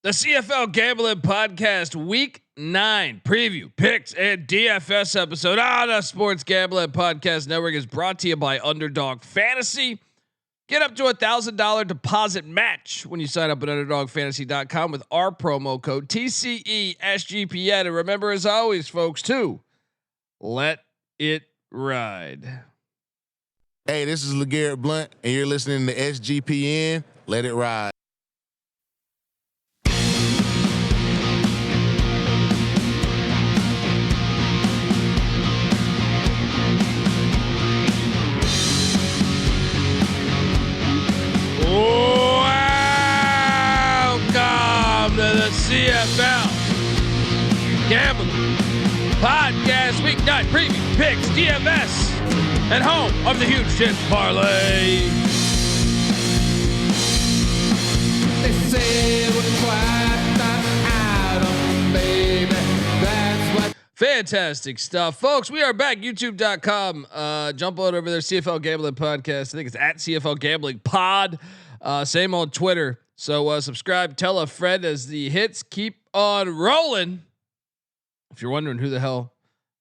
The CFL Gambling Podcast Week 9 preview, picks, and DFS episode on the Sports Gambling Podcast Network is brought to you by Underdog Fantasy. Get up to $1,000 deposit match when you sign up at UnderdogFantasy.com with our promo code TCESGPN. And remember, as always, folks, to let it ride. Hey, this is LeGarrette Blunt, and you're listening to SGPN. Let it ride. Welcome to the CFL Gambling Podcast Week 9 preview, picks, DFS, and home of the huge chance parlay. They say we're quite not out, baby. That's what. Fantastic stuff, folks. We are back. YouTube.com. Jump on over there. CFL Gambling Podcast. I think it's at CFL Gambling Pod. Same on Twitter. So subscribe. Tell a friend as the hits keep on rolling. If you're wondering who the hell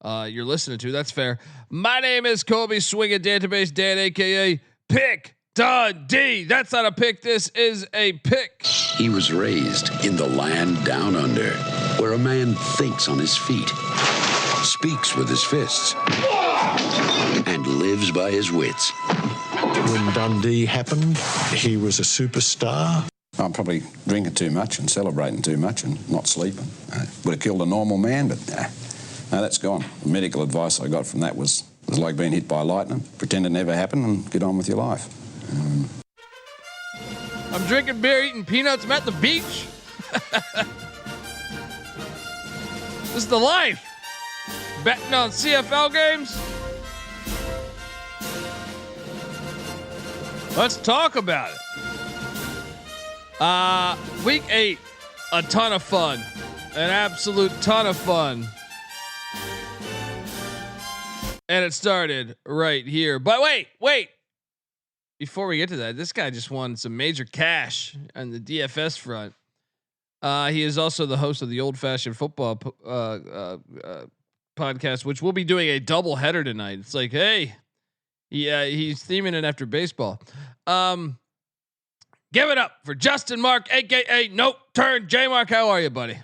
you're listening to, that's fair. My name is Colby Swinging Database Dan, aka Pick Dundee. That's not a pick. This is a pick. He was raised in the land down under, where a man thinks on his feet, speaks with his fists, and lives by his wits. When Dundee happened, he was a superstar. I'm probably drinking too much and celebrating too much and not sleeping. Would have killed a normal man, but no, that's gone. The medical advice I got from that was like being hit by lightning. Pretend it never happened and get on with your life. I'm drinking beer, eating peanuts. I'm at the beach. This is the life. Betting on CFL games. Let's talk about it. Week 8, a ton of fun, an absolute ton of fun. And it started right here. But wait. Before we get to that, this guy just won some major cash on the DFS front. He is also the host of the Old Fashioned Football podcast, which we'll be doing a double header tonight. It's like, hey, he's theming it after baseball. Give it up for Justin Mark, aka Nope Turn JMark. How are you, buddy?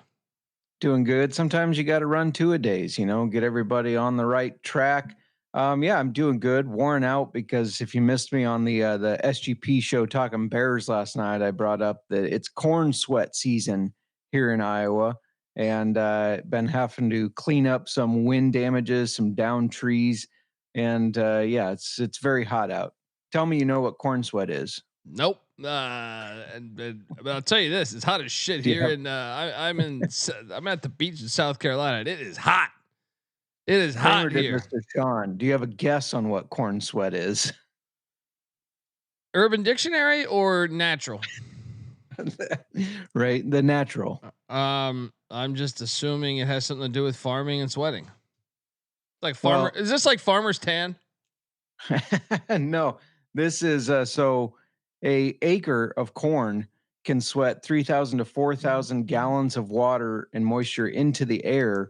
Doing good. Sometimes you got to run two-a-days, get everybody on the right track. Yeah, I'm doing good. Worn out because if you missed me on the SGP show talking Bears last night, I brought up that it's corn sweat season here in Iowa, and been having to clean up some wind damages, some downed trees, and yeah, it's very hot out. Tell me, you know what corn sweat is? Nope. But I'll tell you this: it's hot as shit here, and I'm at the beach in South Carolina, and it is hot. It is hot here. Mr. Sean, do you have a guess on what corn sweat is? Urban Dictionary or natural? Right, the natural. I'm just assuming it has something to do with farming and sweating. Like farmer, is this like farmer's tan? No, this is so a acre of corn can sweat 3,000 to 4,000 gallons of water and moisture into the air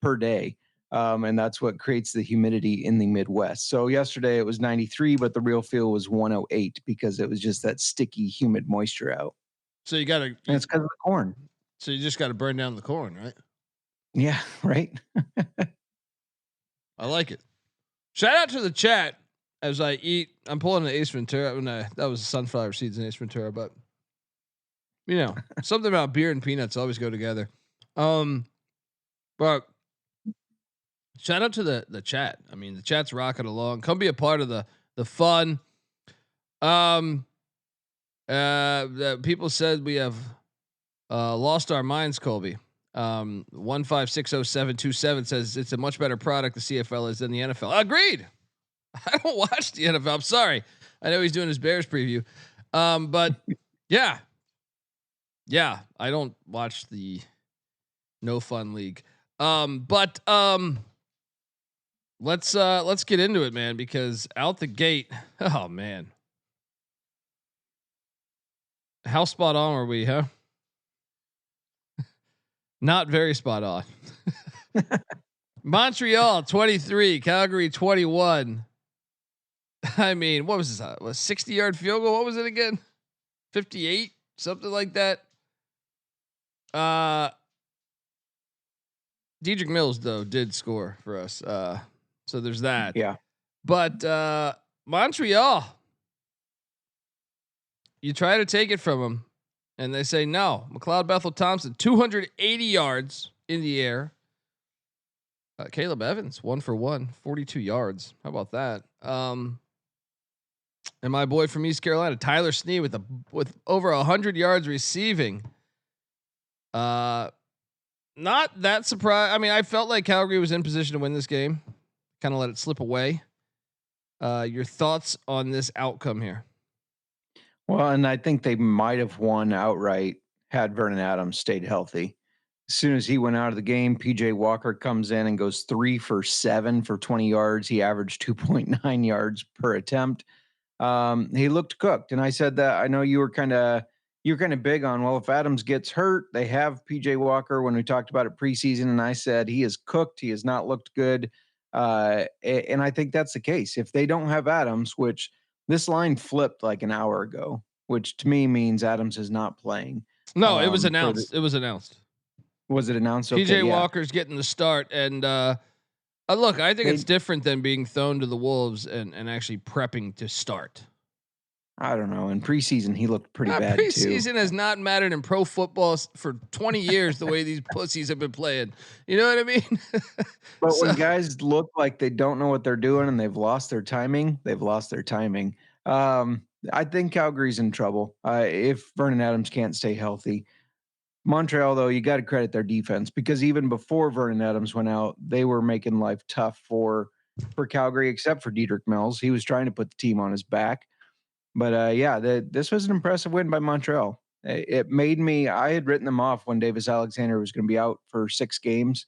per day. And that's what creates the humidity in the Midwest. So yesterday it was 93, but the real feel was 108 because it was just that sticky, humid moisture out. So you got to, and it's because of the corn. So you just got to burn down the corn, right? Yeah, right. I like it. Shout out to the chat as I eat. I'm pulling an Ace Ventura. That was sunflower seeds in Ace Ventura, but something about beer and peanuts always go together. But shout out to the chat. I mean, the chat's rocking along. Come be a part of the fun. The people said we have lost our minds, Colby. 1560727 says it's a much better product the CFL is than the NFL. Agreed. I don't watch the NFL. I'm sorry. I know he's doing his Bears preview. But yeah, I don't watch the No Fun League. But let's get into it, man, because out the gate, oh man. How spot on were we, huh? Not very spot on. Montreal 23, Calgary 21. I mean, what was this? Was 60-yard field goal? What was it again? 58, something like that. Dedrick Mills though did score for us. So there's that. Yeah. But Montreal, you try to take it from them, and they say no. McLeod Bethel Thompson, 280 yards in the air. Caleb Evans, 1 for 1, 42 yards. How about that? And my boy from East Carolina, Tyler Snead, with over 100 yards receiving. Not that surprised. I mean, I felt like Calgary was in position to win this game. Kind of let it slip away. Your thoughts on this outcome here? Well, and I think they might have won outright had Vernon Adams stayed healthy. As soon as he went out of the game, PJ Walker comes in and goes 3 for 7 for 20 yards. He averaged 2.9 yards per attempt. He looked cooked. And I said that, I know you were kind of big on, well, if Adams gets hurt, they have PJ Walker when we talked about it preseason. And I said, he is cooked. He has not looked good. And I think that's the case. If they don't have Adams, which this line flipped like an hour ago, which to me means Adams is not playing. No, it was announced. It was announced. Was it announced? Okay, PJ Walker's getting the start. And look, I think it's different than being thrown to the wolves and actually prepping to start. I don't know. In preseason, he looked pretty bad preseason has not mattered in pro football for 20 years. The way these pussies have been playing, you know what I mean? But when guys look like they don't know what they're doing and they've lost their timing, they've lost their timing. I think Calgary's in trouble if Vernon Adams can't stay healthy. Montreal, though, you got to credit their defense, because even before Vernon Adams went out, they were making life tough for Calgary, except for Dedrick Mills. He was trying to put the team on his back. But this was an impressive win by Montreal. It made me, I had written them off when Davis Alexander was going to be out for 6 games.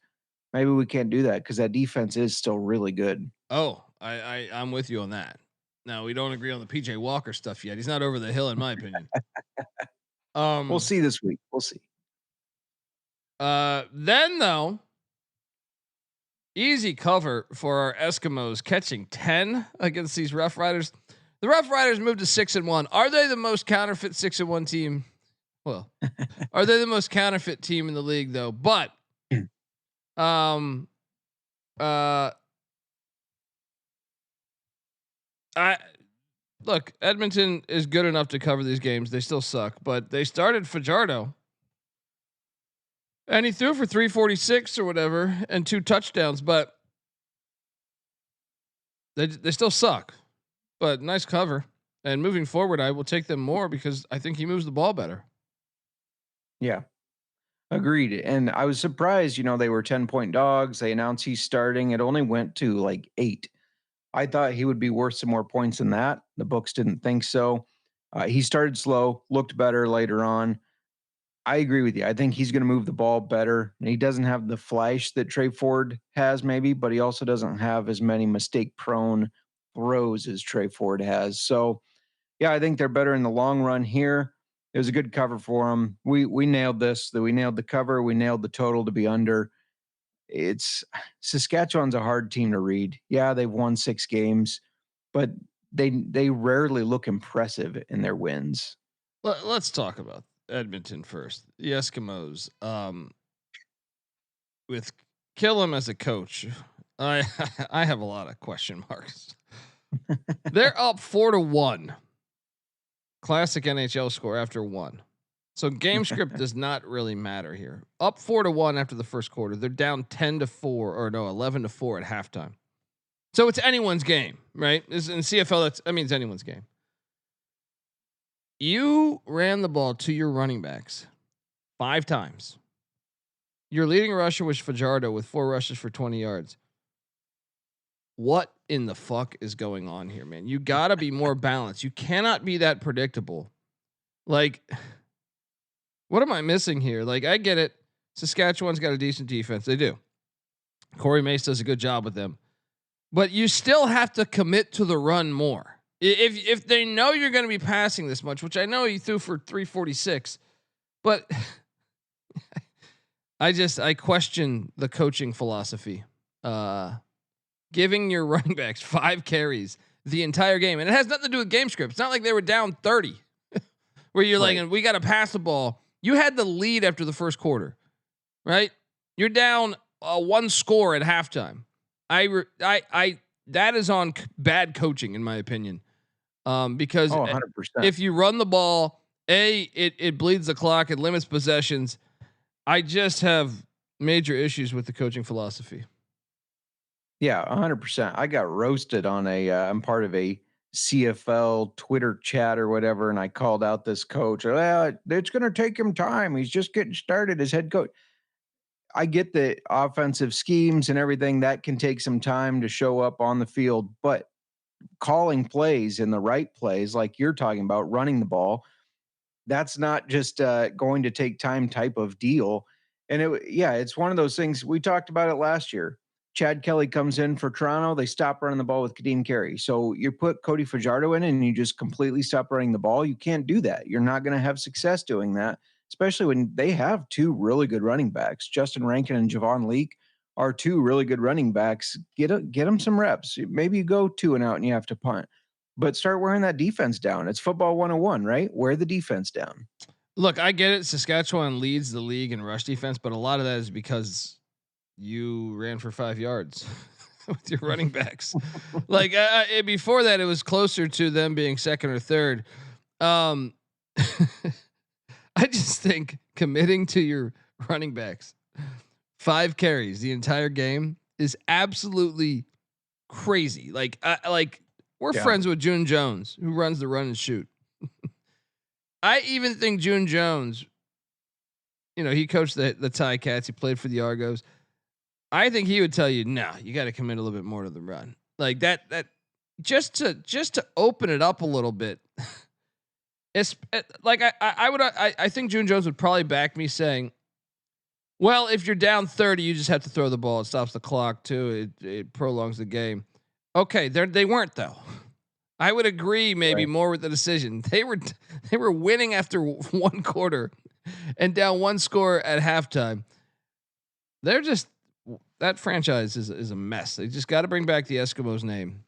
Maybe we can't do that because that defense is still really good. Oh, I'm with you on that. Now, we don't agree on the PJ Walker stuff yet. He's not over the hill, in my opinion. We'll see this week. We'll see. Then though, easy cover for our Eskimos, catching 10 against these Rough Riders. The Rough Riders moved to 6-1. Are they the most counterfeit 6-1 team? Well, are they the most counterfeit team in the league though? But, look, Edmonton is good enough to cover these games. They still suck, but they started Fajardo. And he threw for 346 or whatever and 2 touchdowns, but they still suck. But nice cover. And moving forward, I will take them more because I think he moves the ball better. Yeah. Agreed. And I was surprised, they were 10-point dogs. They announced he's starting. It only went to like 8. I thought he would be worth some more points than that. The books didn't think so. He started slow, looked better later on. I agree with you. I think he's going to move the ball better. And he doesn't have the flash that Trey Ford has maybe, but he also doesn't have as many mistake-prone throws as Trey Ford has. So, yeah, I think they're better in the long run here. It was a good cover for them. We nailed this. We nailed the cover. We nailed the total to be under. Saskatchewan's a hard team to read. Yeah, they've won 6 games, but they rarely look impressive in their wins. Let's talk about Edmonton first. The Eskimos, with Killam as a coach, I have a lot of question marks. They're up 4-1. Classic NHL score after 1. So game script does not really matter here. Up 4-1 after the first quarter. They're down 10-4 or no 11-4 at halftime. So it's anyone's game, right? In CFL, that means anyone's game. You ran the ball to your running backs 5 times. Your leading rusher was Fajardo with 4 rushes for 20 yards. What in the fuck is going on here, man? You gotta be more balanced. You cannot be that predictable. Like, what am I missing here? Like, I get it. Saskatchewan's got a decent defense. They do. Corey Mace does a good job with them. But you still have to commit to the run more. If they know you're going to be passing this much, which I know he threw for 346, but I question the coaching philosophy. Giving your running backs 5 carries the entire game, and it has nothing to do with game script. It's not like they were down 30, where you're like, and we got to pass the ball. You had the lead after the first quarter, right? You're down 1 score at halftime. That is on bad coaching, in my opinion. Because 100%. if you run the ball, it bleeds the clock, it limits possessions. I just have major issues with the coaching philosophy. Yeah, 100%. I got roasted on I'm part of a CFL Twitter chat or whatever, and I called out this coach. Well, it's going to take him time. He's just getting started as head coach. I get the offensive schemes and everything that can take some time to show up on the field, but calling plays in the right plays, like you're talking about, running the ball, that's not just going to take time type of deal. And it's one of those things. We talked about it last year. Chad Kelly comes in for Toronto. They stop running the ball with Kadeem Carey. So you put Cody Fajardo in and you just completely stop running the ball. You can't do that. You're not going to have success doing that, especially when they have 2 really good running backs. Justin Rankin and Javon Leake are 2 really good running backs. Get them some reps. Maybe you go 2 and out and you have to punt, but start wearing that defense down. It's football 101, right? Wear the defense down. Look, I get it. Saskatchewan leads the league in rush defense, but a lot of that is because you ran for 5 yards with your running backs. Like before that, it was closer to them being second or third. I just think committing to your running backs 5 carries the entire game is absolutely crazy. Like we're friends with June Jones, who runs the run and shoot. I even think June Jones, he coached the Ticats. He played for the Argos. I think he would tell you, no, you got to commit a little bit more to the run, like that just to open it up a little bit. It's like I think June Jones would probably back me saying, well, if you're down 30, you just have to throw the ball. It stops the clock too. It prolongs the game. Okay, they weren't though. I would agree maybe more with the decision. They were winning after 1 quarter and down 1 score at halftime. They're just, that franchise is a mess. They just got to bring back the Eskimos name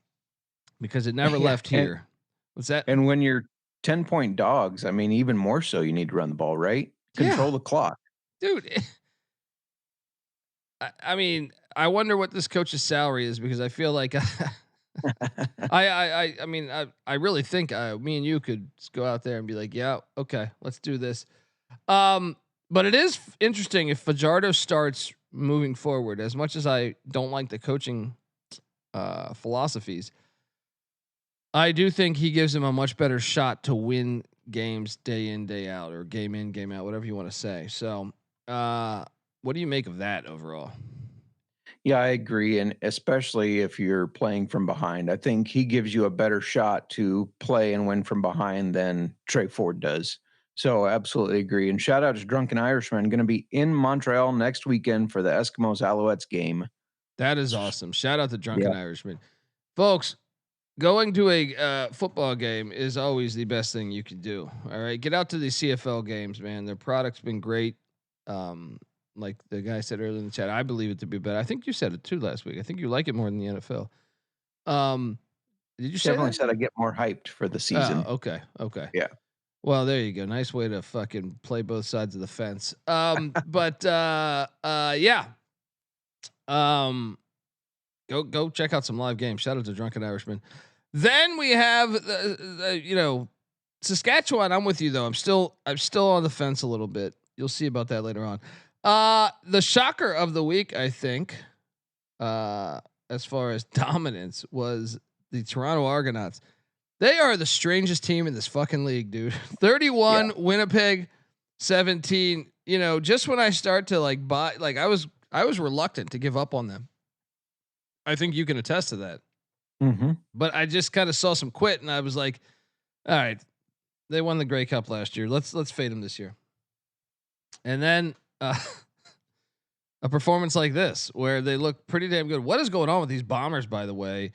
because it never left here. What's that? And when you're 10-point dogs, I mean, even more so, you need to run the ball, right? Control the clock, dude. I mean, I wonder what this coach's salary is, because I feel like I mean, I really think me and you could just go out there and be like, yeah, okay, let's do this. But it is interesting if Fajardo starts moving forward. As much as I don't like the coaching philosophies, I do think he gives him a much better shot to win games day in, day out, or game in, game out, whatever you want to say. So, what do you make of that overall? Yeah, I agree. And especially if you're playing from behind, I think he gives you a better shot to play and win from behind than Trey Ford does. So absolutely agree. And shout out to Drunken Irishman, going to be in Montreal next weekend for the Eskimos Alouettes game. That is awesome. Shout out to Drunken Irishman. Folks, going to a football game is always the best thing you can do. All right. Get out to these CFL games, man. Their product's been great. Like the guy said earlier in the chat, I believe it to be better. I think you said it too last week. I think you like it more than the NFL. Did you say Definitely that? said I get more hyped for the season. Okay. Yeah. Well, there you go. Nice way to fucking play both sides of the fence. But yeah. Go check out some live games. Shout out to Drunken Irishman. Then we have Saskatchewan. I'm with you though. I'm still on the fence a little bit. You'll see about that later on. The shocker of the week, I think, as far as dominance, was the Toronto Argonauts. They are the strangest team in this fucking league, dude. 31, Winnipeg, 17. Just when I start to buy, I was reluctant to give up on them. I think you can attest to that. Mm-hmm. But I just kind of saw some quit, and I was like, all right, they won the Grey Cup last year. Let's fade them this year. And then a performance like this, where they look pretty damn good. What is going on with these Bombers, by the way?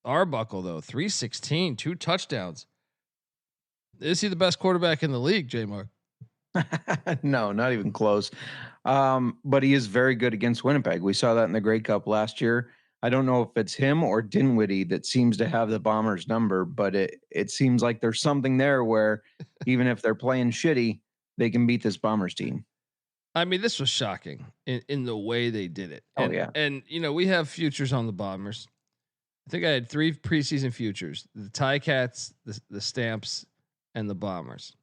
Arbuckle though, 316, 2 touchdowns. Is he the best quarterback in the league, JMark? No, not even close. But he is very good against Winnipeg. We saw that in the Grey Cup last year. I don't know if it's him or Dinwiddie that seems to have the Bombers number, but it seems like there's something there where even if they're playing shitty, they can beat this Bombers team. I mean, this was shocking in the way they did it. Oh, And, yeah. And we have futures on the Bombers. I think I had 3 preseason futures: the Ticats, the Stamps, and the Bombers.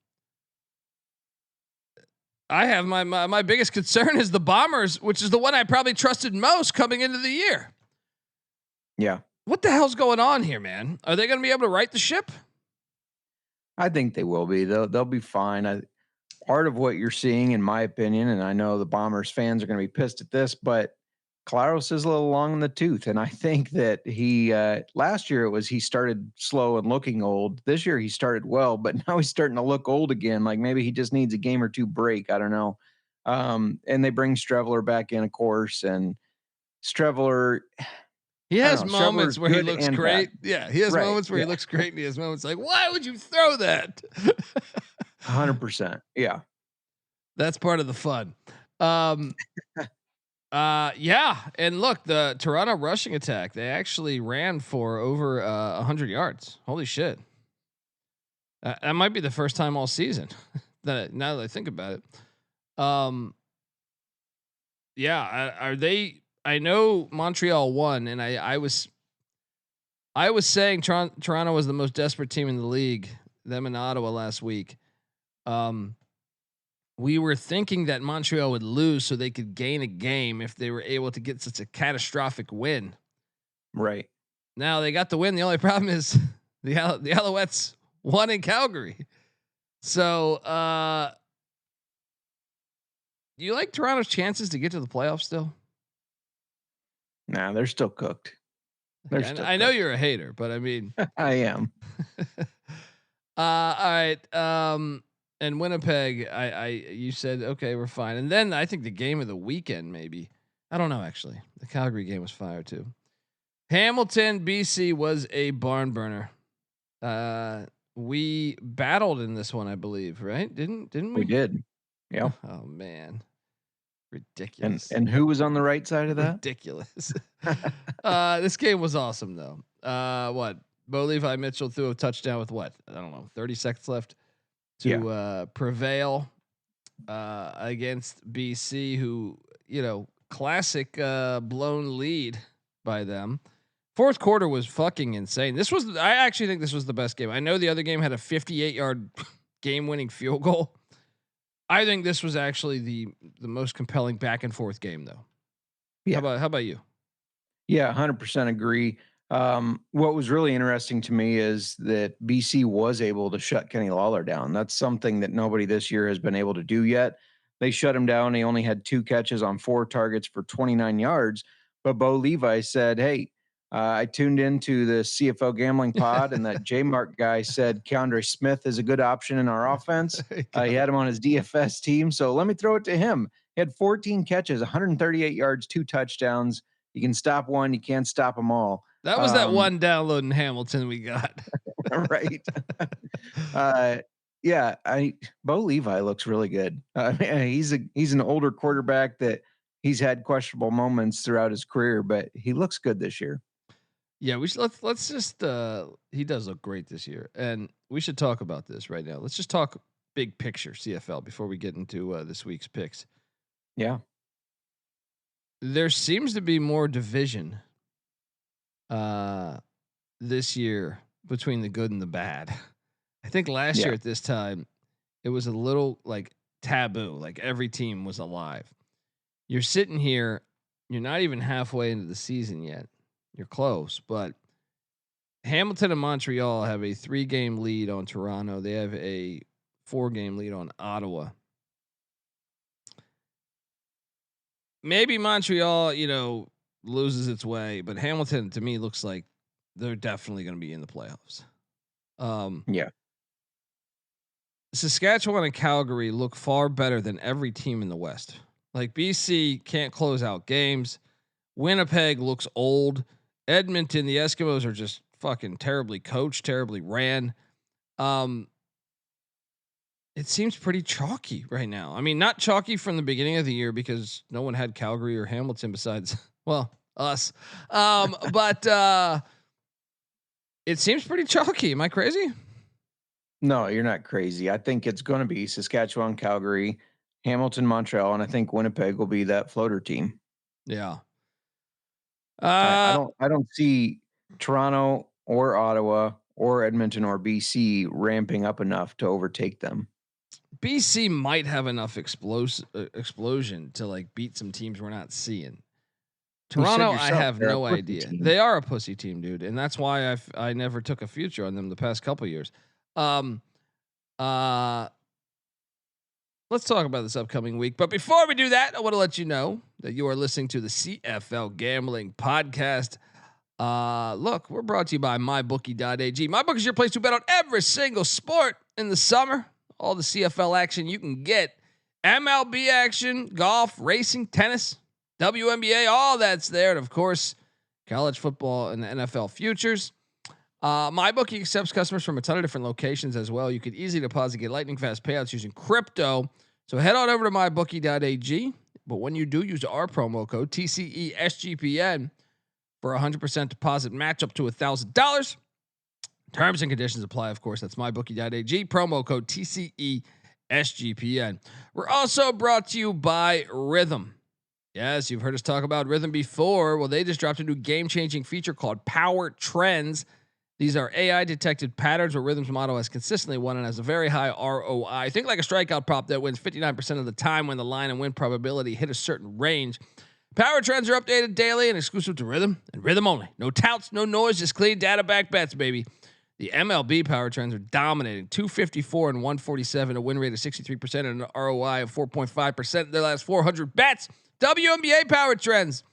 I have my biggest concern is the Bombers, which is the one I probably trusted most coming into the year. Yeah. What the hell's going on here, man? Are they going to be able to right the ship? I think they will be. They'll be fine. Part of what you're seeing, in my opinion, and I know the Bombers fans are going to be pissed at this, but Claros is a little long in the tooth, and I think that he last year he started slow and looking old. This year he started well, but now he's starting to look old again. Like maybe he just needs a game or two break. I don't know. And they bring Streveler back in, of course, and Streveler. He has moments where he looks great. Bad. Yeah, he has moments where he looks great, and he has moments like, why would you throw that? 100%. Yeah, that's part of the fun. Yeah, and look, the Toronto rushing attack, they actually ran for over 100 yards. Holy shit. That might be the first time all season now that I think about it. Yeah, are they? I know Montreal won, and I was saying Toronto was the most desperate team in the league, them in Ottawa last week. We were thinking that Montreal would lose so they could gain a game if they were able to get such a catastrophic win. Right. Now they got the win. The only problem is the Alouettes won in Calgary. So, do you like Toronto's chances to get to the playoffs still? Nah, they're still cooked. I know you're a hater, but I mean, I am. All right. And Winnipeg, you said, okay, we're fine. And then I think the game of the weekend, maybe, I don't know. Actually, the Calgary game was fire too. Hamilton, BC was a barn burner. We battled in this one, I believe, right? Didn't we? We did. Yeah. Oh man. Ridiculous. And who was on the right side of that? Ridiculous. This game was awesome though. What? Bo Levi Mitchell threw a touchdown with what? I don't know, 30 seconds left to prevail against BC, who, classic blown lead by them. Fourth quarter was fucking insane. I actually think this was the best game. I know the other game had a 58-yard game-winning field goal. I think this was actually the most compelling back and forth game though. Yeah. How about you? Yeah, 100% agree. What was really interesting to me is that BC was able to shut Kenny Lawler down. That's something that nobody this year has been able to do yet. They shut him down. He only had 2 catches on 4 targets for 29 yards. But Bo Levi said, hey, I tuned into the CFL Gambling Pod, and that JMark guy said Keandre Smith is a good option in our offense. He had him on his DFS team, so let me throw it to him. He had 14 catches, 138 yards, 2 touchdowns. You can stop one, you can't stop them all. That was that one download in Hamilton we got. Right. Bo Levi looks really good. He's an older quarterback that he's had questionable moments throughout his career, but he looks good this year. Yeah, we should let's just he does look great this year, and we should talk about this right now. Let's just talk big picture CFL before we get into this week's picks. Yeah. There seems to be more division this year between the good and the bad. I think last year at this time it was a little like taboo, like every team was alive. You're sitting here, you're not even halfway into the season yet. You're close, but Hamilton and Montreal have a 3-game lead on Toronto. They have a 4-game lead on Ottawa. Maybe Montreal, loses its way, but Hamilton to me looks like they're definitely going to be in the playoffs. Saskatchewan and Calgary look far better than every team in the West. Like BC can't close out games. Winnipeg looks old. Edmonton, the Eskimos are just fucking terribly coached, terribly ran. it seems pretty chalky right now. I mean, not chalky from the beginning of the year because no one had Calgary or Hamilton besides, well, us. But it seems pretty chalky. Am I crazy? No, you're not crazy. I think it's going to be Saskatchewan, Calgary, Hamilton, Montreal, and I think Winnipeg will be that floater team. Yeah. I don't see Toronto or Ottawa or Edmonton or BC ramping up enough to overtake them. BC might have enough explosion to like beat some teams we're not seeing. Toronto, I have no idea. Team. They are a pussy team, dude, and that's why I never took a future on them the past couple of years. Let's talk about this upcoming week. But before we do that, I want to let you know that you are listening to the CFL Gambling Podcast. Look, we're brought to you by MyBookie.ag. MyBookie is your place to bet on every single sport in the summer. All the CFL action you can get. MLB action, golf, racing, tennis, WNBA, all that's there. And, of course, college football and the NFL futures. MyBookie accepts customers from a ton of different locations as well. You could easily deposit, get lightning fast payouts using crypto. So head on over to mybookie.ag. But when you do, use our promo code TCESGPN for 100% deposit match up to $1,000. Terms and conditions apply, of course. That's mybookie.ag. Promo code TCESGPN. We're also brought to you by Rhythm. Yes, you've heard us talk about Rhythm before. Well, they just dropped a new game-changing feature called Power Trends. These are AI-detected patterns where Rhythm's motto has consistently won and has a very high ROI. Think like a strikeout prop that wins 59% of the time when the line and win probability hit a certain range. Power Trends are updated daily and exclusive to Rhythm and Rhythm only. No touts, no noise, just clean data-backed bets, baby. The MLB Power Trends are dominating. 254 and 147, a win rate of 63% and an ROI of 4.5% in their last 400 bets. WNBA Power Trends,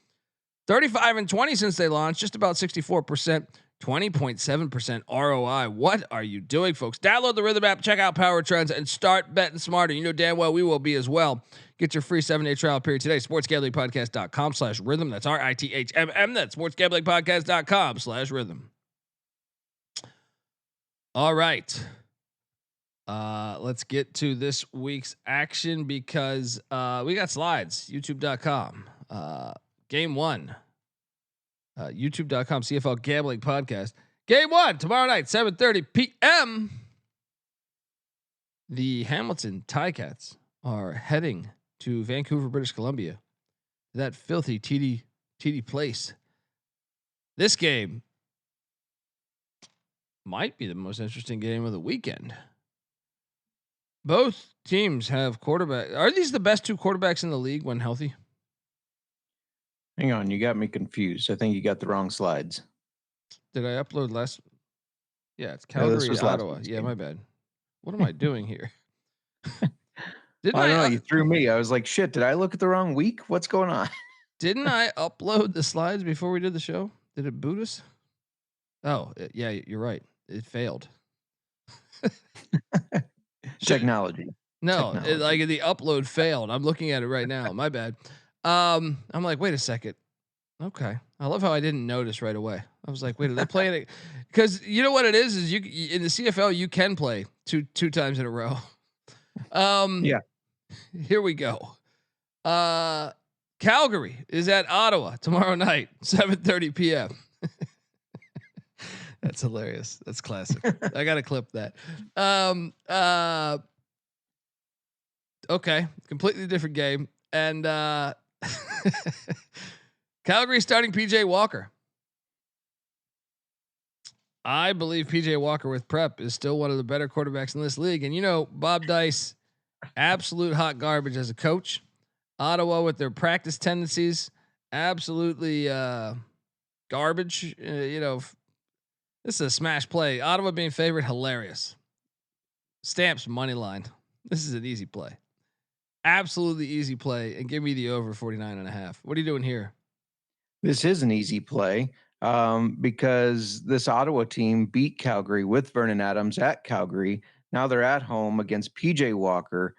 35 and 20 since they launched, just about 64%. 20.7% ROI. What are you doing, folks? Download the Rhythm app, check out Power Trends, and start betting smarter. You know damn well we will be as well. Get your free 7-day trial period today. sportsgamblingpodcast.com/rhythm. That's RITHMM. That's sportsgamblingpodcast.com/rhythm. All right. Let's get to this week's action because we got slides. YouTube.com. Game 1. YouTube.com CFL Gambling Podcast. Game 1 tomorrow night, 7:30 p.m. The Hamilton Ticats are heading to Vancouver, British Columbia. That filthy TD place. This game might be the most interesting game of the weekend. Both teams have quarterback. Are these the best two quarterbacks in the league when healthy? Hang on, you got me confused. I think you got the wrong slides. Did I upload last? Yeah, it's Calgary, Ottawa. Yeah, my bad. What am I doing here? Didn't I don't know. You threw me. I was like, shit, did I look at the wrong week? What's going on? Didn't I upload the slides before we did the show? Did it boot us? Oh, yeah, you're right. It failed. Technology. No, the upload failed. I'm looking at it right now. My bad. I'm like, wait a second. Okay. I love how I didn't notice right away. I was like, wait, are they playing it? Because you know what it is you in the CFL you can play two times in a row. Yeah. Here we go. Calgary is at Ottawa tomorrow night, 7:30 p.m. That's hilarious. That's classic. I gotta clip that. Okay, completely different game. And Calgary starting PJ Walker. I believe PJ Walker with prep is still one of the better quarterbacks in this league. And you know, Bob Dice, absolute hot garbage as a coach. Ottawa with their practice tendencies, absolutely garbage. You know, this is a smash play. Ottawa being favored, hilarious. Stamps money line. This is an easy play. Absolutely easy play, and give me the over 49.5. What are you doing here? This is an easy play because this Ottawa team beat Calgary with Vernon Adams at Calgary. Now they're at home against PJ Walker,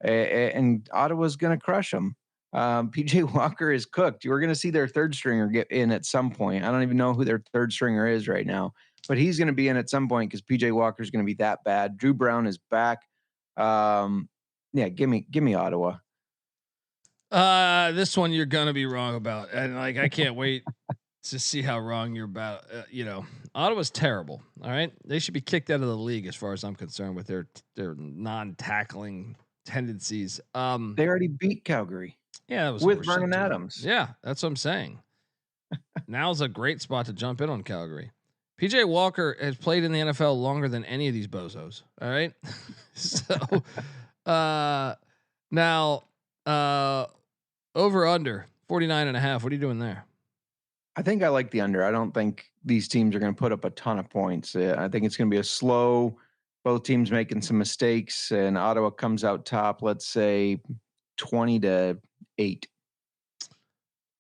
and Ottawa's going to crush them. PJ Walker is cooked. You're going to see their third stringer get in at some point. I don't even know who their third stringer is right now, but he's going to be in at some point because PJ Walker is going to be that bad. Drew Brown is back. Yeah, give me Ottawa. This one you're gonna be wrong about, and like I can't wait to see how wrong you're about. Ottawa's terrible. All right, they should be kicked out of the league as far as I'm concerned with their non-tackling tendencies. They already beat Calgary. Yeah, that was with horseshit Vernon too. Adams. Yeah, that's what I'm saying. Now's a great spot to jump in on Calgary. PJ Walker has played in the NFL longer than any of these bozos. All right. So now over under 49.5. What are you doing there? I think I like the under. I don't think these teams are going to put up a ton of points. I think it's going to be a slow, both teams making some mistakes, and Ottawa comes out top, let's say 20-8.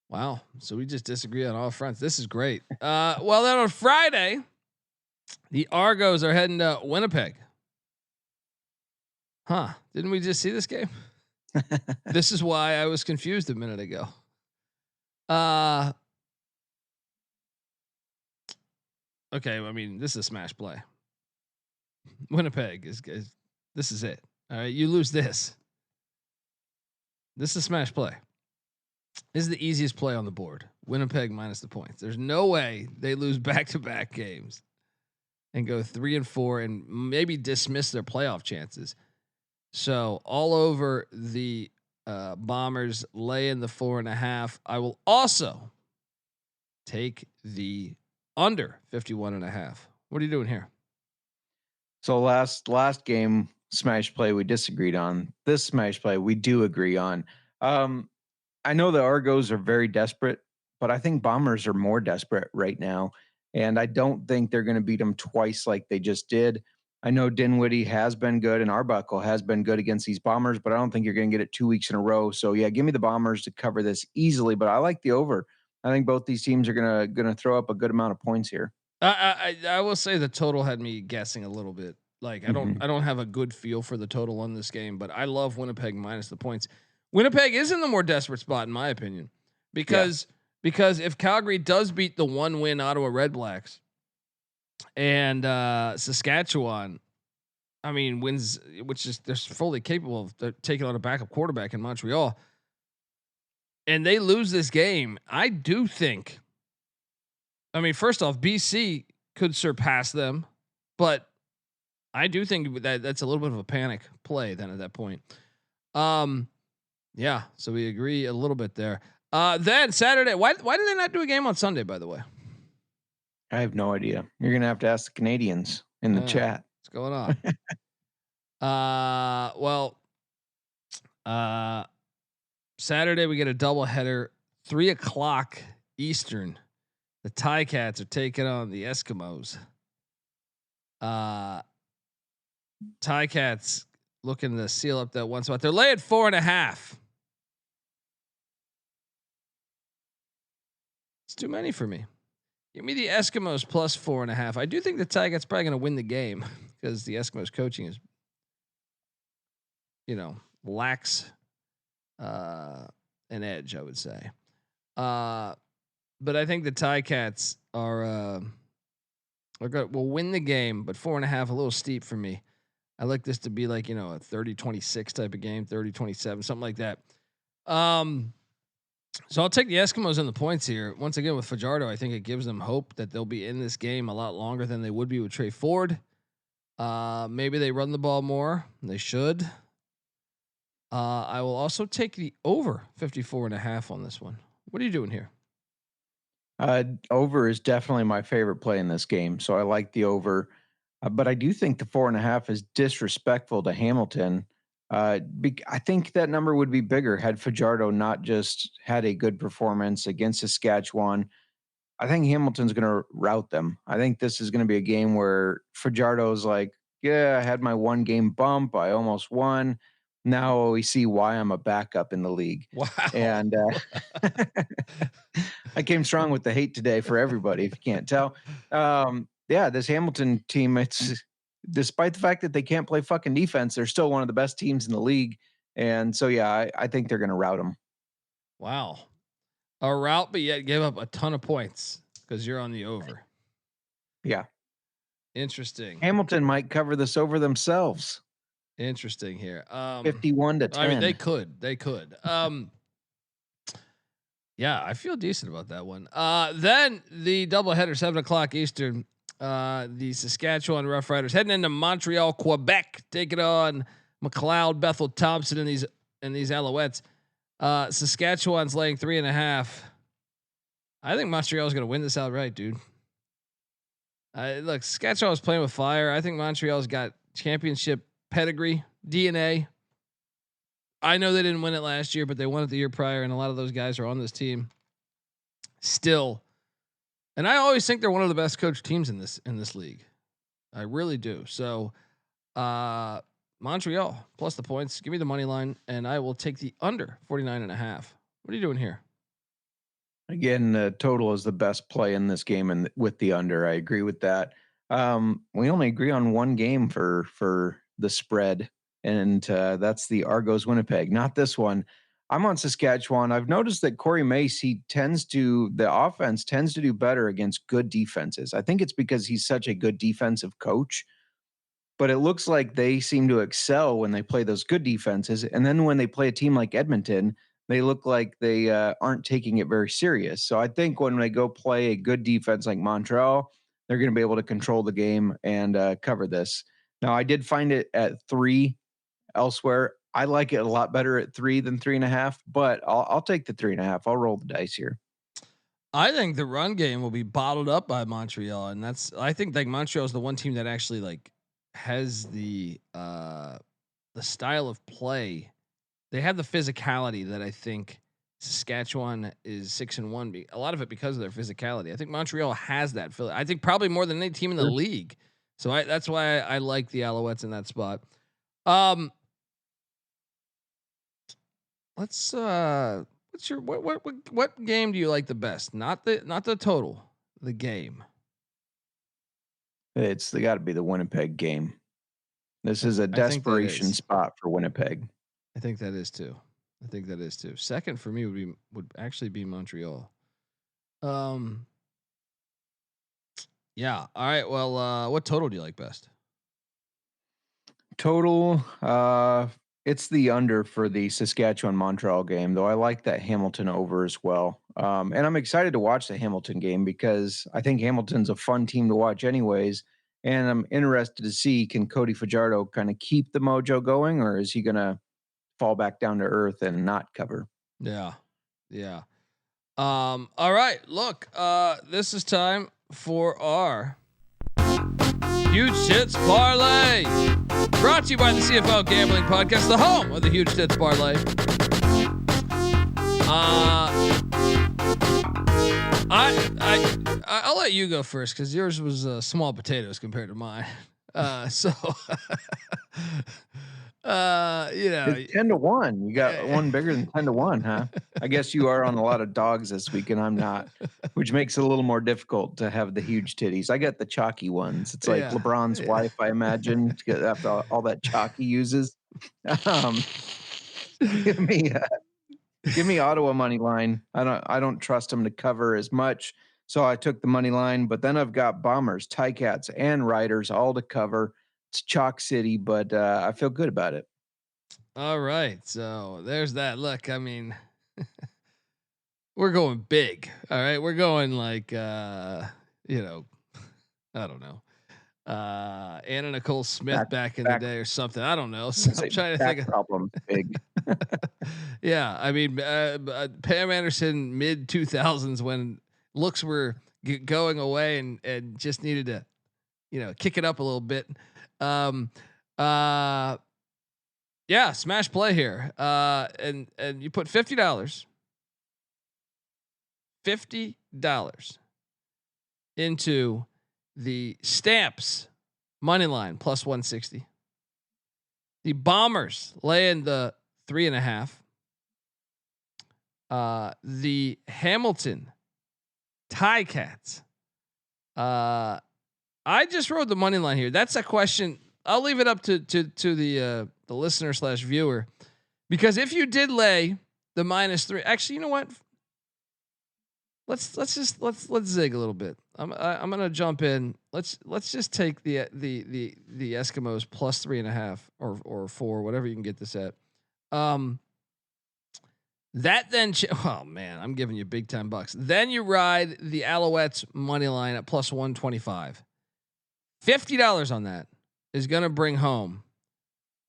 Wow. So we just disagree on all fronts. This is great. Well, then on Friday, the Argos are heading to Winnipeg. Huh. Didn't we just see this game? This is why I was confused a minute ago. Okay. I mean, this is a smash play. Winnipeg is this is it. All right. You lose this. This is a smash play. This is the easiest play on the board. Winnipeg minus the points. There's no way they lose back-to-back games and go 3-4 and maybe dismiss their playoff chances. So all over the Bombers, lay in the 4.5. I will also take the under 51.5. What are you doing here? So last game smash play we disagreed on. This smash play we do agree on. I know the Argos are very desperate, but I think Bombers are more desperate right now. And I don't think they're going to beat them twice like they just did. I know Dinwiddie has been good and Arbuckle has been good against these Bombers, but I don't think you're going to get it 2 weeks in a row. So yeah, give me the Bombers to cover this easily, but I like the over. I think both these teams are going to throw up a good amount of points here. I will say the total had me guessing a little bit. Like I don't have a good feel for the total on this game, but I love Winnipeg minus the points. Winnipeg is in the more desperate spot, in my opinion, because if Calgary does beat the 1-win Ottawa Red Blacks and Saskatchewan, I mean, wins, which is they're fully capable of taking on a backup quarterback in Montreal, and they lose this game, I do think. I mean, first off, BC could surpass them, but I do think that that's a little bit of a panic play then at that point. Yeah, so we agree a little bit there. Then Saturday, why did they not do a game on Sunday, by the way? I have no idea. You're going to have to ask the Canadians in the chat. What's going on? Saturday we get a doubleheader, 3:00 Eastern. The Ticats are taking on the Eskimos. Ticats looking to seal up that one spot. They're laying 4.5. It's too many for me. Give me the Eskimos plus 4.5. I do think the Ticats probably going to win the game because the Eskimos coaching is, lacks an edge, I would say. But I think the Ticats are good. Will win the game, but 4.5 a little steep for me. I like this to be like, a 30-26 type of game, 30-27, something like that. So I'll take the Eskimos in the points here. Once again, with Fajardo, I think it gives them hope that they'll be in this game a lot longer than they would be with Trey Ford. Maybe they run the ball more. They should. I will also take the over 54.5 on this one. What are you doing here? Over is definitely my favorite play in this game. So I like the over. But I do think the 4.5 is disrespectful to Hamilton. I think that number would be bigger had Fajardo not just had a good performance against Saskatchewan. I think Hamilton's going to rout them. I think this is going to be a game where Fajardo's like, yeah, I had my 1 game bump. I almost won. Now we see why I'm a backup in the league. Wow. And I came strong with the hate today for everybody, if you can't tell. Yeah, this Hamilton team, it's despite the fact that they can't play fucking defense, they're still one of the best teams in the league. And so, yeah, I think they're going to rout them. Wow. A rout, but yet gave up a ton of points because you're on the over. Yeah. Interesting. Hamilton might cover this over themselves. Interesting here. 51-10. I mean, they could. Yeah, I feel decent about that one. Then the doubleheader, 7:00 Eastern. The Saskatchewan Roughriders heading into Montreal, Quebec, taking on McLeod, Bethel, Thompson, and these Alouettes. Saskatchewan's laying 3.5. I think Montreal's going to win this outright, dude. Look, Saskatchewan was playing with fire. I think Montreal's got championship pedigree, DNA. I know they didn't win it last year, but they won it the year prior, and a lot of those guys are on this team still. And I always think they're one of the best coached teams in this league. I really do. So, Montreal plus the points. Give me the money line, and I will take the under 49.5. What are you doing here? Again, the total is the best play in this game, and with the under, I agree with that. We only agree on one game for the spread, and that's the Argos Winnipeg, not this one. I'm on Saskatchewan. I've noticed that Corey Mace, the offense tends to do better against good defenses. I think it's because he's such a good defensive coach, but it looks like they seem to excel when they play those good defenses. And then when they play a team like Edmonton, they look like they aren't taking it very serious. So I think when they go play a good defense like Montreal, they're going to be able to control the game and cover this. Now, I did find it at 3 elsewhere. I like it a lot better at 3 than 3.5, but I'll take the 3.5. I'll roll the dice here. I think the run game will be bottled up by Montreal, and I think like Montreal is the one team that actually like has the style of play. They have the physicality that I think Saskatchewan is 6-1. A lot of it because of their physicality. I think Montreal has that. I think probably more than any team in the league. So that's why I like the Alouettes in that spot. Let's what's your what game do you like the best? Not the total, the game. It's got to be the Winnipeg game. This is a desperation spot for Winnipeg. I think that is too. Second for me would actually be Montreal. Yeah. All right. Well, what total do you like best? Total, it's the under for the Saskatchewan Montreal game, though I like that Hamilton over as well. And I'm excited to watch the Hamilton game because I think Hamilton's a fun team to watch anyways. And I'm interested to see, can Cody Fajardo kind of keep the mojo going, or is he going to fall back down to earth and not cover? Yeah. All right, look, this is time for our Huge Tits Parlay, brought to you by the CFL Gambling Podcast, the home of the Huge Tits Parlay. I'll let you go first because yours was small potatoes compared to mine. So it's 10-1. You got one bigger than 10-1, huh? I guess you are on a lot of dogs this week, and I'm not, which makes it a little more difficult to have the huge titties. I got the chalky ones. It's like LeBron's wife, I imagine, after all that chalk he uses. Give me Ottawa money line. I don't trust him to cover as much, so I took the money line. But then I've got Bombers, Ticats, and Riders all to cover. It's chalk city, but I feel good about it. All right, so there's that. Look, I mean, we're going big. All right, we're going like I don't know, Anna Nicole Smith back in the day or something. I don't know. So I'm trying to think of problem big. Yeah, I mean, Pam Anderson mid 2000s when looks were going away and just needed to, kick it up a little bit. Yeah, smash play here. And you put $50 into the Stamps money line plus 160. The Bombers laying the 3.5. The Hamilton Ticats. I just wrote the money line here. That's a question. I'll leave it up to the listener / viewer, because if you did lay the -3, actually, you know what? let's zig a little bit. I'm gonna jump in. Let's just take the Eskimos plus 3.5 or 4, whatever you can get this at. That then, oh man, I'm giving you big time bucks. Then you ride the Alouettes money line at plus 125. $50 on that is gonna bring home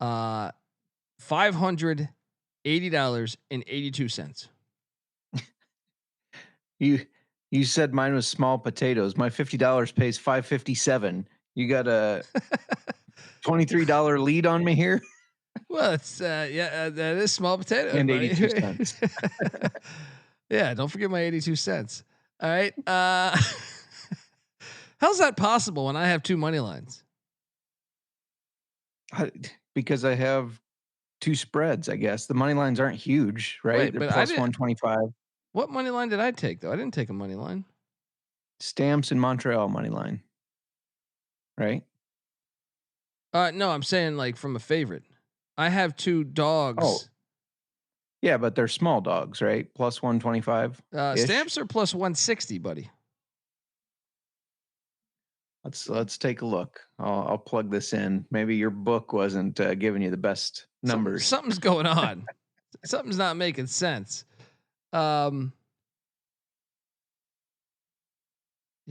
$580.82. You said mine was small potatoes. My $50 pays $5.57. You got a $23 lead on me here. Well, it's that is small potatoes and buddy. 82 cents. Yeah, don't forget my 82 cents. All right. How's that possible when I have 2 money lines? Because I have 2 spreads, I guess. The money lines aren't huge, right? Wait, They're but plus 125. What money line did I take though? I didn't take a money line. Stamps in Montreal money line. Right? No, I'm saying like from a favorite. I have 2 dogs. Oh. Yeah, but they're small dogs, right? Plus 125. Stamps are plus 160, buddy. Let's take a look. I'll plug this in. Maybe your book wasn't giving you the best numbers. Something's going on. Something's not making sense. Yeah.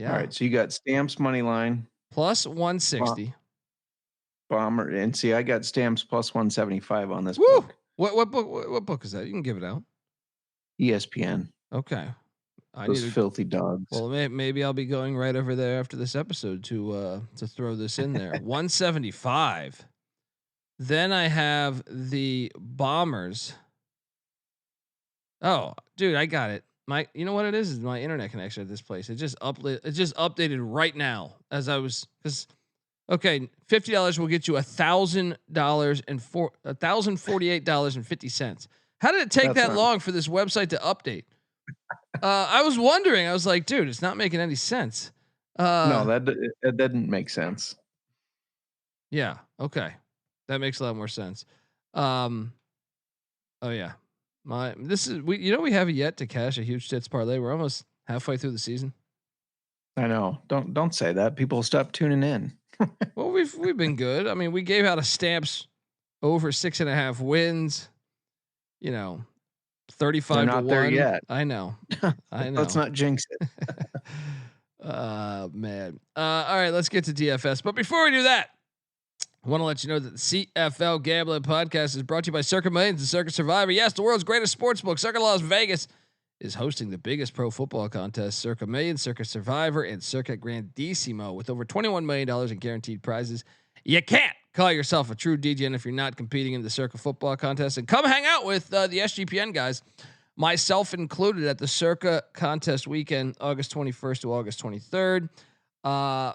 All right. So you got Stamps money line plus 160. Bomber, and see, I got Stamps plus 175 on this Woo! book. What book? What book is that? You can give it out. ESPN. Okay. Those filthy dogs. Well, maybe I'll be going right over there after this episode to throw this in there. 175. Then I have the Bombers. Oh, dude, I got it. You know what it is my internet connection at this place. It just updated right now as I was okay. $50 will get you $1,000 and $1,048.50. How did it take that long for this website to update? I was wondering. I was like, dude, it's not making any sense. No, that didn't make sense. Yeah. Okay. That makes a lot more sense. Oh yeah. We haven't yet to cash a huge tits parlay. We're almost halfway through the season. I know. Don't say that. People will stop tuning in. Well, we've been good. I mean, we gave out a Stamps over 6.5 wins. 35 They're to not 1. there yet. I know. Let's not jinx it. Man. All right, let's get to DFS. But before we do that, I want to let you know that the CFL Gambling Podcast is brought to you by Circa Millions and Circa Survivor. Yes, the world's greatest sportsbook, Circa Las Vegas, is hosting the biggest pro football contest, Circa Millions, Circa Survivor, and Circa Grandissimo, with over $21 million in guaranteed prizes. You can't call yourself a true DGN if you're not competing in the Circa football contest. And come hang out with the SGPN guys, myself included, at the Circa contest weekend, August 21st to August 23rd.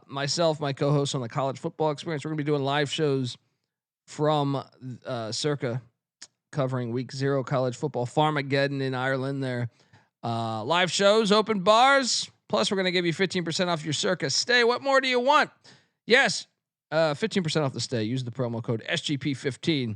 Myself, my co-host on the College Football Experience, we're going to be doing live shows from Circa covering week 0 college football, Farmageddon in Ireland there. Live shows, open bars, plus we're going to give you 15% off your Circa stay. What more do you want? Yes, 15% off the stay. Use the promo code SGP15.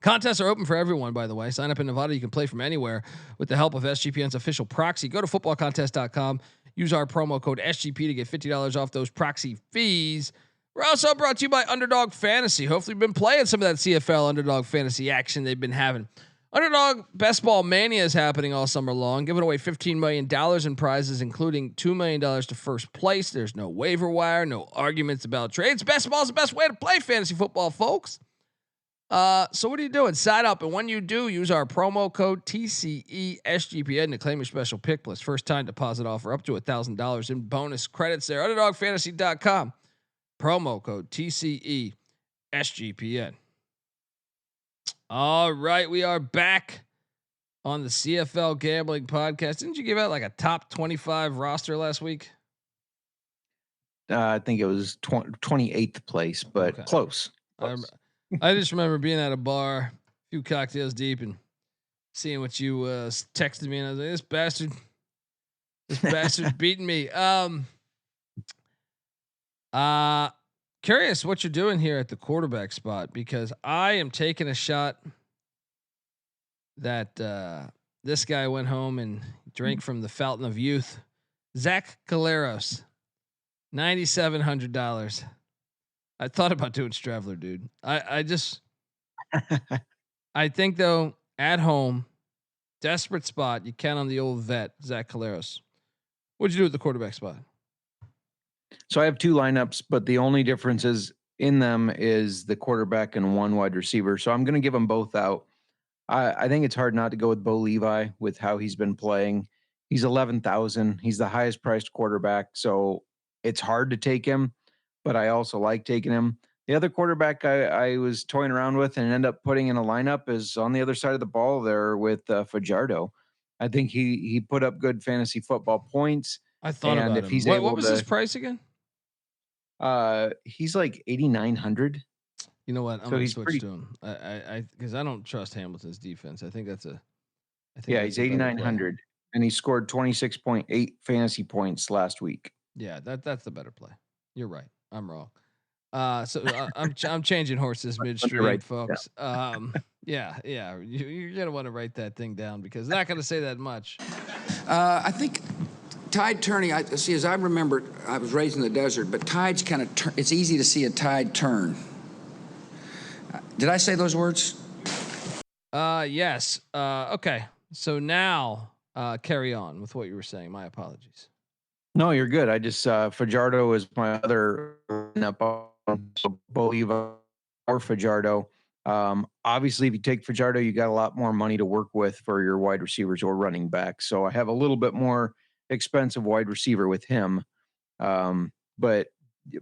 Contests are open for everyone, by the way. Sign up in Nevada. You can play from anywhere with the help of SGPN's official proxy. Go to footballcontest.com. Use our promo code SGP to get $50 off those proxy fees. We're also brought to you by Underdog Fantasy. Hopefully you've been playing some of that CFL Underdog Fantasy action they've been having. Underdog Best Ball Mania is happening all summer long, giving away $15 million in prizes, including $2 million to first place. There's no waiver wire, no arguments about trades. Best ball is the best way to play fantasy football, folks. So what are you doing? Sign up, and when you do, use our promo code TCESGPN to claim your special pick plus first time deposit offer up to $1,000 in bonus credits there. UnderdogFantasy.com. Promo code TCESGPN. All right, we are back on the CFL Gambling Podcast. Didn't you give out like a top 25 roster last week? I think it was 28th place, but Okay. close. I just remember being at a bar, a few cocktails deep, and seeing what you texted me, and I was like, this bastard's beating me. Curious what you're doing here at the quarterback spot, because I am taking a shot that this guy went home and drank from the fountain of youth. Zach Caleros, $9,700. I thought about doing Stravler, dude. I just, I think though, at home, desperate spot, you count on the old vet, Zach Caleros. What'd you do with the quarterback spot? So I have 2 lineups, but the only difference is in them is the quarterback and 1 wide receiver. So I'm going to give them both out. I think it's hard not to go with Bo Levi with how he's been playing. He's 11,000. He's the highest priced quarterback. So it's hard to take him, but I also like taking him. The other quarterback I was toying around with and ended up putting in a lineup is on the other side of the ball there with Fajardo. I think he put up good fantasy football points. I thought and about if him. he's What able was to, his price again? He's like 8,900. You know what? I'm So gonna he's switch pretty- to him. I because I don't trust Hamilton's defense. I think that's a. Yeah, that's he's a better play. 8,900, and he scored 26.8 fantasy points last week. Yeah, that's the better play. You're right. I'm wrong. I'm changing horses midstream, right. folks. Yeah. You're gonna want to write that thing down because not gonna say that much. I think tide turning. I see. As I remember, I was raised in the desert, but tides kind of. It's easy to see a tide turn. Did I say those words? Yes. Okay. So now, carry on with what you were saying. My apologies. No, you're good. I just Fajardo is my other lineup. So Bolivar or Fajardo. Obviously, if you take Fajardo, you got a lot more money to work with for your wide receivers or running back. So I have a little bit more expensive wide receiver with him. But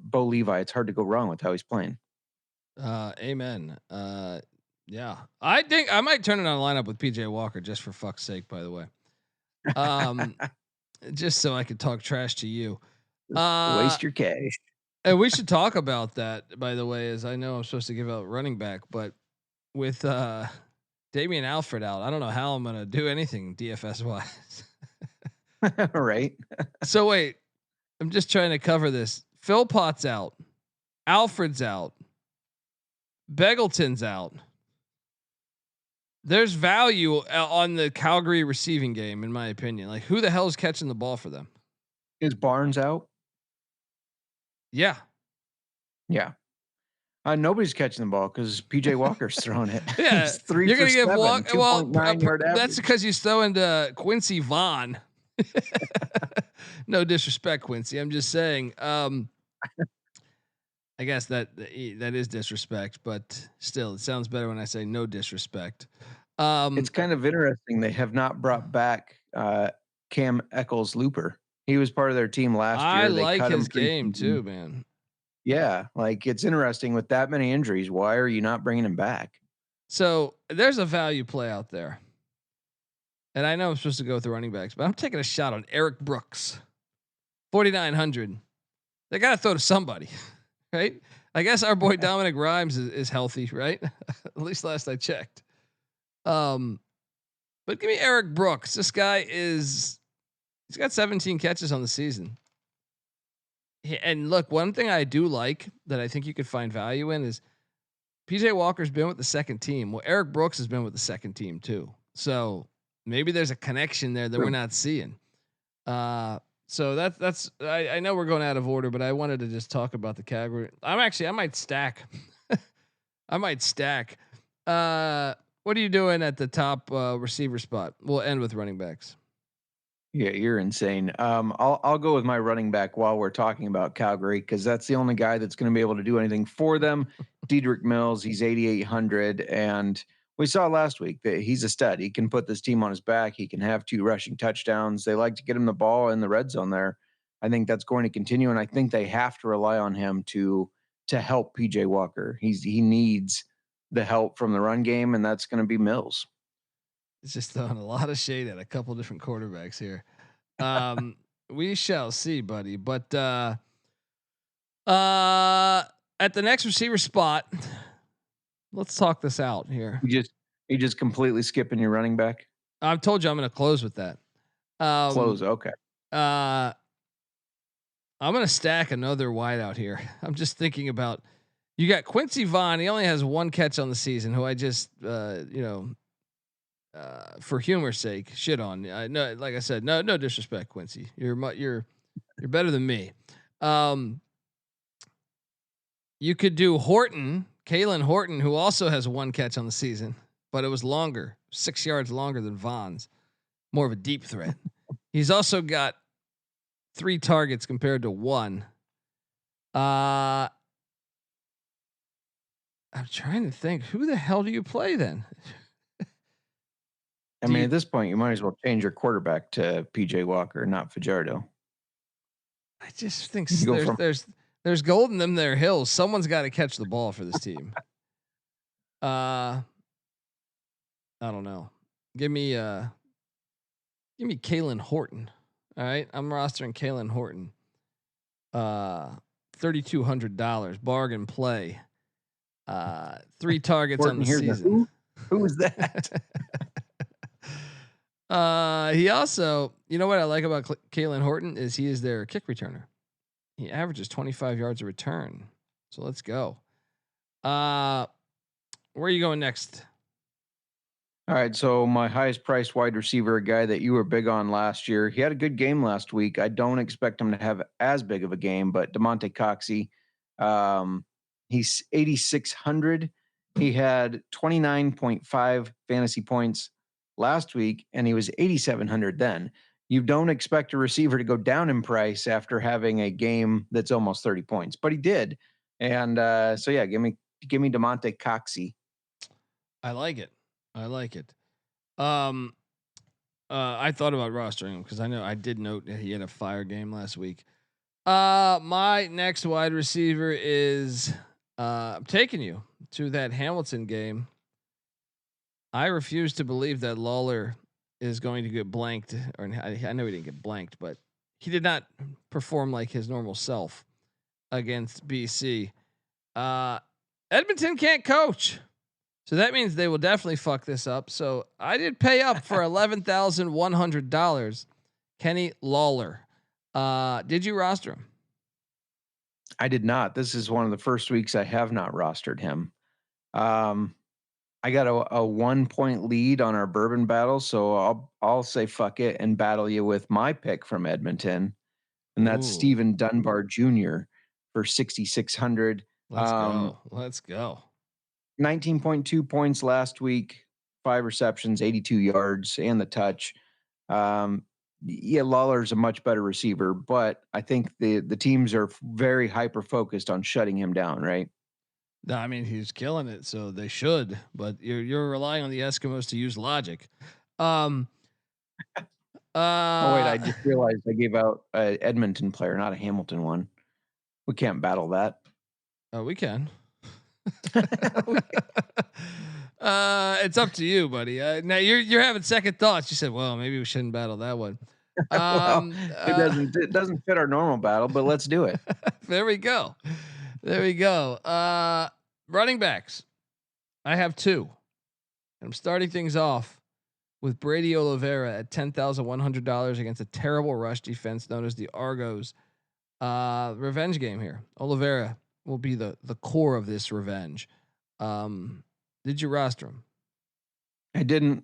Bo Levi, it's hard to go wrong with how he's playing. Amen. Yeah, I think I might turn it on a lineup with PJ Walker just for fuck's sake. By the way, just so I could talk trash to you. Waste your cash. And we should talk about that, by the way, as I know I'm supposed to give out running back, but with Damian Alfred out, I don't know how I'm gonna do anything DFS wise. Right. So wait, I'm just trying to cover this. Philpott's out, Alfred's out, Beggleton's out. There's value on the Calgary receiving game, in my opinion. Like, who the hell is catching the ball for them? Is Barnes out? Yeah. Yeah. Nobody's catching the ball because PJ Walker's throwing it. Yeah. He's 3 You're for going to give 7, Walker. Well, 2.9 yard that's average. because he's throwing to Quincy Vaughn. No disrespect, Quincy. I'm just saying. I guess that is disrespect, but still, it sounds better when I say no disrespect. It's kind of interesting. They have not brought back Cam Eccles Looper. He was part of their team last year. I They like cut him his game preseason. too, man. Yeah, like it's interesting with that many injuries. Why are you not bringing him back? So there's a value play out there. And I know I'm supposed to go with the running backs, but I'm taking a shot on Eric Brooks. 4,900. They got to throw to somebody, right? I guess our boy Dominic Rhymes is healthy, right? At least last I checked. But give me Eric Brooks. This guy he's got 17 catches on the season. And look, one thing I do like that I think you could find value in is PJ Walker's been with the second team. Well, Eric Brooks has been with the second team too. So maybe there's a connection there that we're not seeing. So that's I know we're going out of order, but I wanted to just talk about the Calgary. I might stack. I might stack. What are you doing at the top receiver spot? We'll end with running backs. Yeah, you're insane. I'll go with my running back while we're talking about Calgary because that's the only guy that's going to be able to do anything for them. Dedrick Mills, he's 8,800, and we saw last week that he's a stud. He can put this team on his back. He can have 2 rushing touchdowns. They like to get him the ball in the red zone there. I think that's going to continue, and I think they have to rely on him to help PJ Walker. He needs the help from the run game, and that's going to be Mills. It's just throwing a lot of shade at a couple different quarterbacks here. We shall see, buddy. But at the next receiver spot, let's talk this out here. You just completely skipping your running back? I've told you I'm going to close with that. Close, okay. I'm going to stack another wide out here. I'm just thinking about, you got Quincy Vaughn. He only has 1 catch on the season, who I just, for humor's sake, shit on. No, like I said, no disrespect, Quincy. You're better than me. You could do Kalen Horton, who also has 1 catch on the season, but it was longer, 6 yards longer than Vaughn's. More of a deep threat. He's also got 3 targets compared to 1. I'm trying to think, who the hell do you play then? I mean, at this point, you might as well change your quarterback to PJ Walker, not Fajardo. I just think there's gold in them there hills. Someone's got to catch the ball for this team. I don't know. Give me Kalen Horton. All right, I'm rostering Kalen Horton. $3,200 bargain play. 3 targets Horton, on the season. Who is that? He also, you know what I like about Kalen Horton is he is their kick returner. He averages 25 yards a return. So let's go. Where are you going next? All right, so my highest priced wide receiver, a guy that you were big on last year, he had a good game last week. I don't expect him to have as big of a game, but Damonte Coxey, he's 8,600. He had 29.5 fantasy points last week, and he was 8,700 then. You don't expect a receiver to go down in price after having a game that's almost 30 points, but he did. And so yeah, give me Damonte Coxey. I like it. I thought about rostering him because I did note that he had a fire game last week. My next wide receiver is I'm taking you to that Hamilton game. I refuse to believe that Lawler is going to get blanked, or I know he didn't get blanked, but he did not perform like his normal self against BC. Edmonton can't coach. So that means they will definitely fuck this up. So I did pay up for $11,100. Kenny Lawler. Did you roster him? I did not. This is one of the first weeks I have not rostered him. I got a 1 point lead on our bourbon battle, so I'll say fuck it and battle you with my pick from Edmonton, and that's Stephen Dunbar Jr. for 6,600. Let's go. 19.2 points last week, 5 receptions, 82 yards, and the touch. Yeah, Lawler's a much better receiver, but I think the teams are very hyper focused on shutting him down, right? No, I mean he's killing it, so they should. But you're relying on the Eskimos to use logic. Oh wait, I just realized I gave out an Edmonton player, not a Hamilton one. We can't battle that. Oh, we can. It's up to you, buddy. Now you're having second thoughts. You said, "Well, maybe we shouldn't battle that one." It doesn't fit our normal battle, but let's do it. There we go. Running backs. I have 2. I'm starting things off with Brady Oliveira at $10,100 against a terrible rush defense known as the Argos. Revenge game here. Oliveira will be the core of this revenge. Did you roster him? I didn't.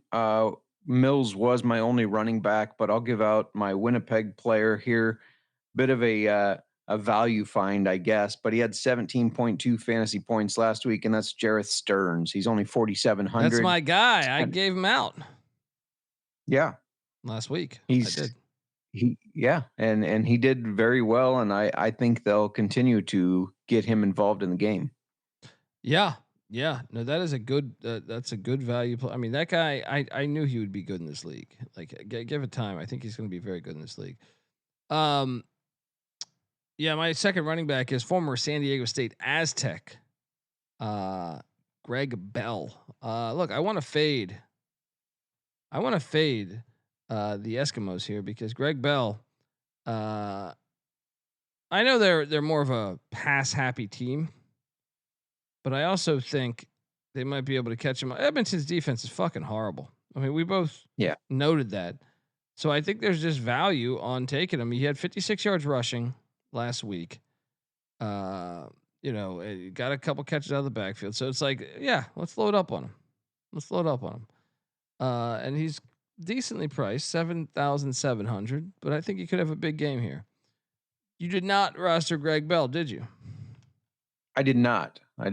Mills was my only running back, but I'll give out my Winnipeg player here. Bit of a value find, I guess, but he had 17.2 fantasy points last week, and that's Jareth Stearns. He's only 4,700. That's my guy. I gave him out. Yeah, last week. And he did very well, and I think they'll continue to get him involved in the game. Yeah. No, that is a good. That's a good value. I mean, that guy. I knew he would be good in this league. Like, give it time. I think he's going to be very good in this league. Yeah, my second running back is former San Diego State Aztec, Greg Bell. Look, I want to fade the Eskimos here because Greg Bell. I know they're more of a pass happy team, but I also think they might be able to catch him. Edmonton's defense is fucking horrible. I mean, we both noted that. So I think there's just value on taking him. He had 56 yards rushing last week. Got a couple catches out of the backfield. So it's like, yeah, let's load up on him. and he's decently priced, 7,700. But I think he could have a big game here. You did not roster Greg Bell, did you? I did not. I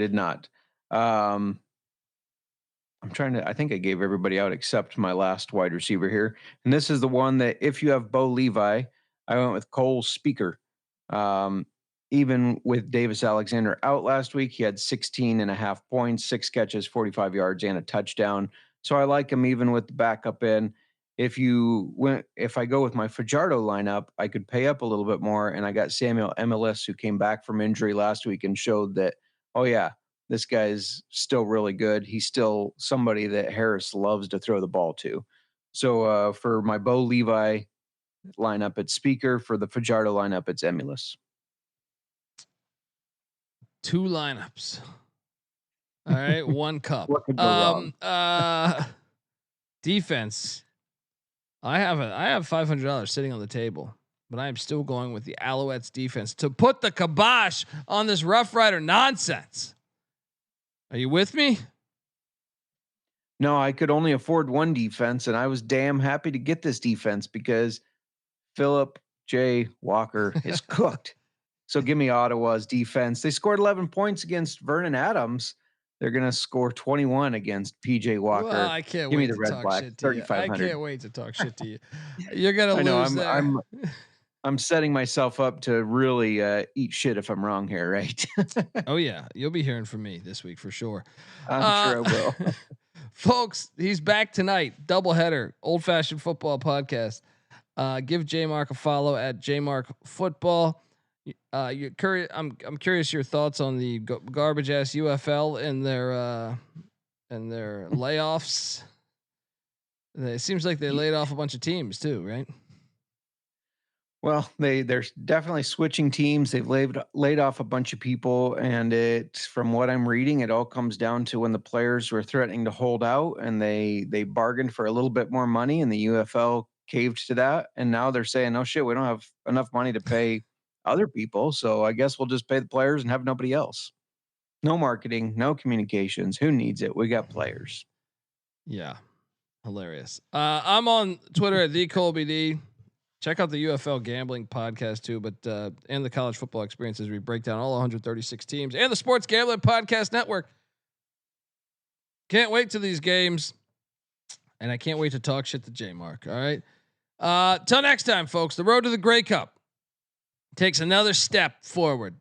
think I gave everybody out except my last wide receiver here. And this is the one that if you have Bo Levi, I went with Cole Speaker. Even with Davis Alexander out last week, he had 16.5 points, 6 catches, 45 yards, and a touchdown. So I like him even with the backup in. If I go with my Fajardo lineup, I could pay up a little bit more. And I got Samuel MLS, who came back from injury last week and showed that, oh yeah, this guy's still really good. He's still somebody that Harris loves to throw the ball to. So for my Bo Levi lineup, it's Speaker. For the Fajardo lineup, it's Emulus. 2 lineups. All right, 1 cup. What could go wrong? Defense. I have $500 sitting on the table, but I am still going with the Alouettes defense to put the kibosh on this Rough Rider nonsense. Are you with me? No, I could only afford one defense, and I was damn happy to get this defense because Philip J. Walker is cooked. So give me Ottawa's defense. They scored 11 points against Vernon Adams. They're going to score 21 against PJ Walker. Well, I can't give wait me the to Red talk Black, shit to you. I 3,500. can't wait to talk shit to you. You're going to lose there. I'm setting myself up to really eat shit if I'm wrong here, right? Oh yeah, you'll be hearing from me this week for sure. I'm sure I will. Folks, he's back tonight. Doubleheader, Old Fashioned Football Podcast. Give JMark a follow at JMarkfootball. You're curious. I'm curious your thoughts on the garbage ass UFL and their layoffs. It seems like they laid off a bunch of teams too, right? Well, they're definitely switching teams. They've laid off a bunch of people, and from what I'm reading, it all comes down to when the players were threatening to hold out, and they bargained for a little bit more money, and the UFL caved to that, and now they're saying, "Oh shit, we don't have enough money to pay other people, so I guess we'll just pay the players and have nobody else." No marketing, no communications. Who needs it? We got players. Yeah, hilarious. I'm on Twitter at @TheColbyD. Check out the UFL Gambling Podcast too, but and the College Football Experience as we break down all 136 teams and the Sports Gambling Podcast Network. Can't wait to these games, and I can't wait to talk shit to JMark. All right, till next time, folks. The road to the Grey Cup takes another step forward.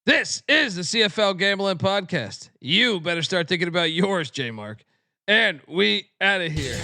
This is the CFL Gambling Podcast. You better start thinking about yours, JMark. And we out of here.